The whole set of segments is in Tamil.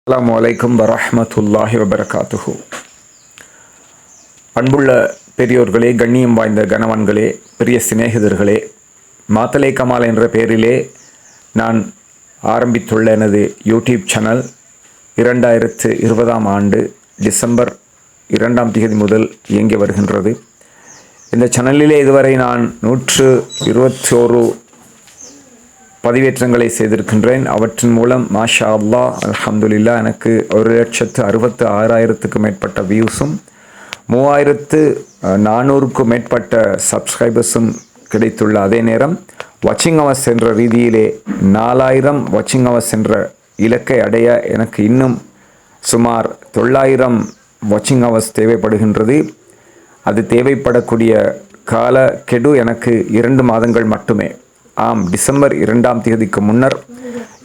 அஸ்ஸலாமு அலைக்கும் வரஹ்மத்துல்லாஹி வபரகாத்துஹு. அன்புள்ள பெரியோர்களே, கண்ணியம் வாய்ந்த கணவன்களே, பெரிய சிநேகிதர்களே, மாத்தலை கமால் என்ற பெயரிலே நான் ஆரம்பித்துள்ள எனது யூடியூப் சேனல் 2020 ஆண்டு டிசம்பர் 2 முதல் இயங்கி வருகின்றது. இந்த சேனலிலே இதுவரை நான் 121 பதிவேற்றங்களை செய்திருக்கின்றேன். அவற்றின் மூலம் மாஷா அல்லாஹ் அல்ஹம்துலில்லாஹ் எனக்கு 1,66,000க்கும் மேற்பட்ட வியூஸும் 3,400க்கும் மேற்பட்ட சப்ஸ்கிரைபர்ஸும் கிடைத்துள்ள அதே நேரம் வாட்சிங் ஹவர்ஸ் என்ற ரீதியிலே 4,000 வாட்சிங் ஹவர்ஸ் என்ற இலக்கை அடைய எனக்கு இன்னும் சுமார் 900 வாட்சிங் ஹவர்ஸ் தேவைப்படுகின்றது. அது தேவைப்படக்கூடிய கால கெடு எனக்கு 2 மாதங்கள் மட்டுமே. ஆம், டிசம்பர் 2 முன்னர்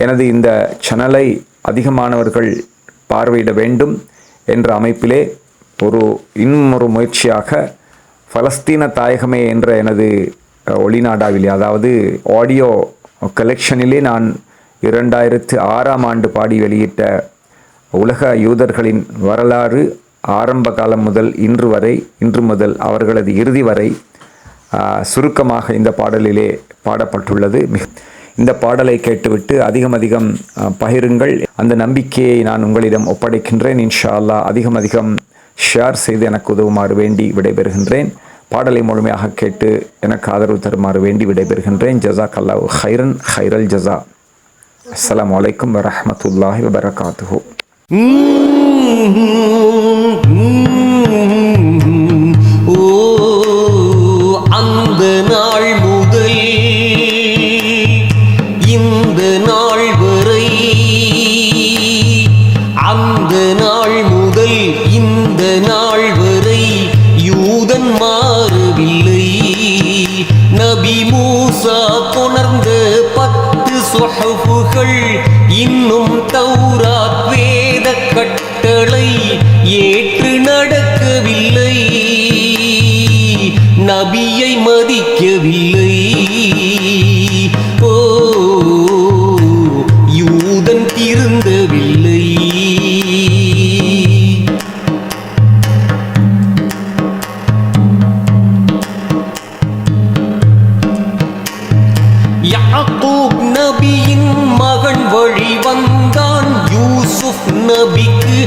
எனது இந்த சேனலை அதிகமானவர்கள் பார்வையிட வேண்டும் என்ற அமைப்பிலே இன்னும் ஒரு முயற்சியாக பலஸ்தீன தாயகமே என்ற எனது ஒளிநாடாவிலே, அதாவது ஆடியோ கலெக்ஷனிலே நான் 2006 ஆண்டு பாடி வெளியிட்ட உலக யூதர்களின் வரலாறு ஆரம்ப காலம் முதல் இன்று முதல் அவர்களது இறுதி வரை சுருக்கமாக இந்த பாடலிலே பாடப்பட்டுள்ளது. இந்த பாடலை கேட்டுவிட்டு அதிகம் பகிருங்கள். அந்த நம்பிக்கையை நான் உங்களிடம் ஒப்படைக்கின்றேன். இன்ஷா அல்லாஹ் அதிகம் ஷேர் செய்து எனக்கு உதவுமாறு வேண்டி விடைபெறுகின்றேன். பாடலை முழுமையாக கேட்டு எனக்கு ஆதரவு தருமாறு வேண்டி விடைபெறுகின்றேன். ஜஸாக்கல்லாஹு ஹைரன் ஹைரல் ஜஸா. அஸ்ஸலாமு அலைக்கும் வரஹ்மத்துல்லாஹி வபரகாத்துஹு. அந்த நாள் முதல் இந்த நாள் வரை, அந்த நாள் முதல் இந்த நாள் வரை யூதன் மாறவில்லை. நபி மூசா கொணர்ந்த 10 சுஹஃபுகள் இன்னும் தௌராத் வேத கட்டளை ஏற்று நடக்கவில்லை. நபியை மதிக்கவில்லை. ஓ, யூதன் திருந்தவில்லை. யாக்கூப் நபியின் மகன் வழி வந்தான். யூசுப் நபிக்கு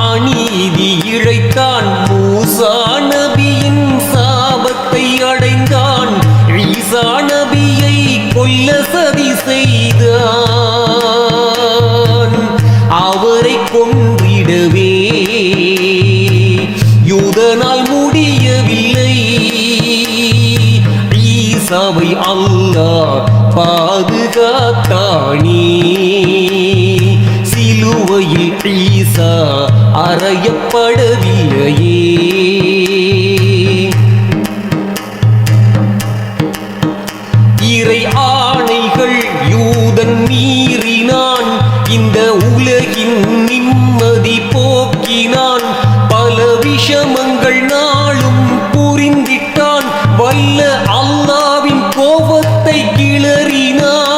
அநீதி இழைத்தான். மூசா நபியின் சாபத்தை அடைந்தான். ஈசா நபியை கொல்ல சதி செய்தான். அவரை கொன்றிடவே யூதனால் முடியவில்லை. ஈசாவை அல்லாஹ் பாதுகாத்தானே. சிலுவையில் ஈசா அறையப்படவில்லையே. இறை ஆணைகள் யூதன் மீறினான். இந்த உலகின் நிம்மதி போக்கினான். பல விஷமங்கள் நாளும் புரிந்திட்டான். வல்ல அல்லாவின் கோபத்தை கிளறினான்.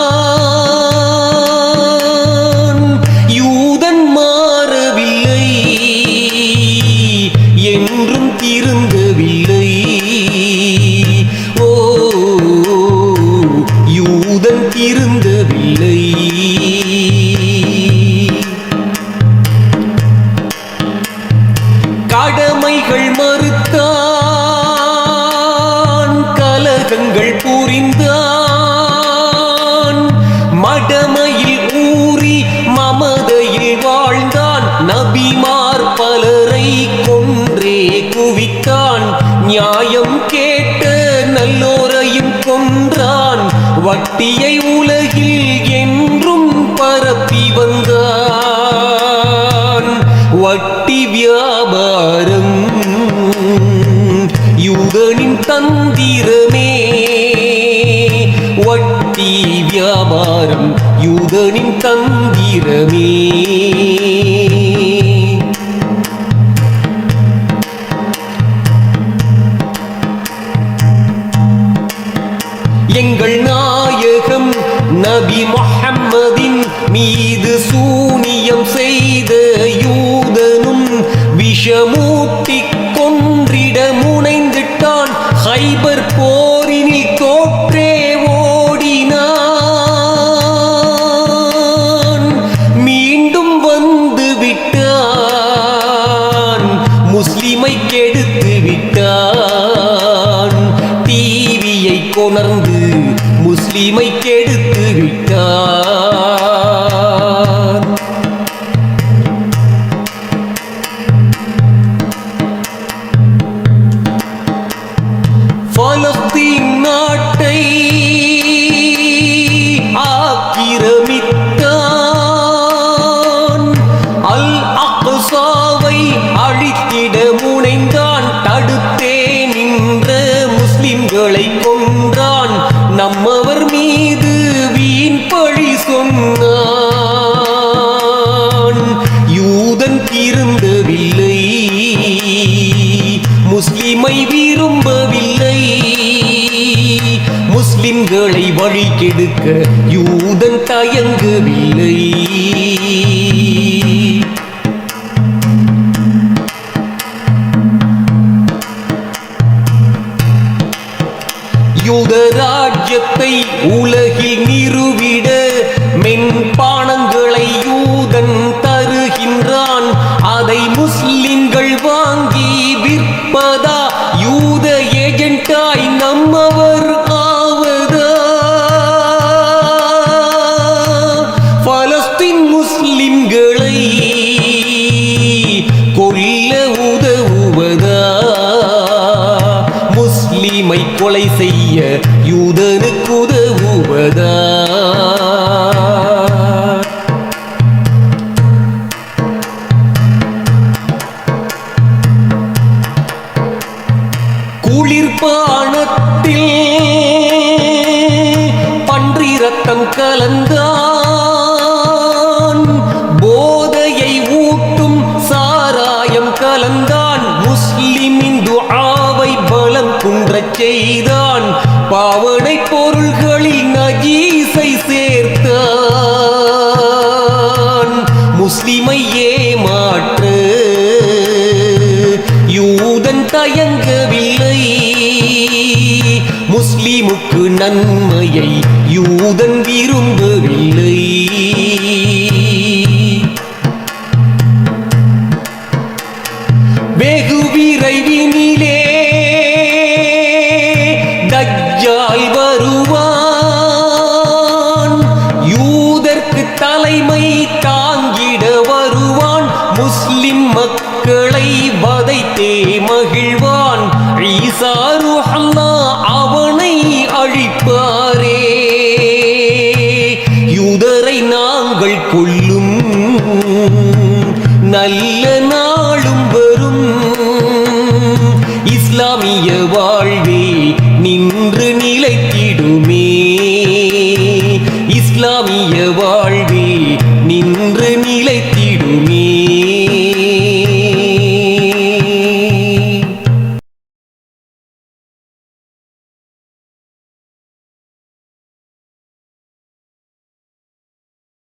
யூதன் மாறவில்லை, என்றும் திருந்தவில்லை. ஓ, யூதன் திருந்தவில்லை. கடமைகள் மறுத்தான். கலகங்கள் புரிந்தான். மடமையில் ஊறி மமதையில் வாழ்ந்தான். நபிமார் பலரை கொன்றே குவித்தான். நியாயம் கேட்ட நல்லோரையும் கொன்றான். வட்டியை உலகில் என்றும் பரப்பி வந்தான். வட்டி வியாபாரம் யூதனின் தந்திரமே. வட்டி வியாபாரம் யூதனின் தந்திரமே. எங்கள் நாயகம் நபி முஹம்மதின் மீது சூனியம் செய்த யூதனும் விஷமூட்டிக் கொன்றிட முனைந்திட்டான். ஹைபர் போரினில் தோற்றே ஓடினான். மீண்டும் வந்து விட்டான், முஸ்லிமை கெடுத்து விட்டான். டிவியை கொணர்ந்து முஸ்லிமை கெடுத்து விட்டான். பலஸ்தீன் நாட்டை ஆக்கிரமித்தான். அல் அக்ஸாவை அழித்திட முனைந்தான். தடுத்தே நின்ற முஸ்லிம்களை கொன்றான். நம்மவர் மீது வீண் பழி சொன்னான். யூதன் திருந்தவில்லை, முஸ்லிமை விரும்பவில்லை. முஸ்லிம்களை வழி கெடுக்க யூதன் தயங்கவில்லை. யூதராஜ்யத்தை உலகில் நிறுவிட மென்பானங்களை யூதன் தருகின்றான். அதை முஸ்லிம்கள் வாங்கி விற்பதா? யூத ஏஜென்டாய் நம்மவர் ஆவதா? பலஸ்தீன் முஸ்லிம்களை கொல்ல உதவுவதா? முஸ்லிமை கொலை செய்ய யூதனுக்கு உதவுவதா? குளிர்பானத்தில் பன்றி ரத்தம் கலந்தான். போதையை ஊட்டும் சாராயம் கலந்தான். முஸ்லிமின் துஆவை பலம் குன்றச் செய்தான். பாவனை பொருள்களில் நஜீஸை சேர்த்தான். முஸ்லிமை ஏமாற்ற யூதன் தயங்கவில்லை. முஸ்லிமுக்கு நன்மையை யூதன் விரும்பவில்லை. வெகு விரைவினிலே தஜ்ஜால் வருவான். யூதர்க்கு தலைமை தாங்கிட வருவான். முஸ்லிம் மக்களை வதைத்தே மகிழ்வான். ஈசா ரூஹல்லாஹ் அவனை அழிப்பாரே. யூதரை நாங்கள் கொல்லும் நல்ல நாளும் வரும். இஸ்லாமிய வாழ்வே நின்று நிலைத்தி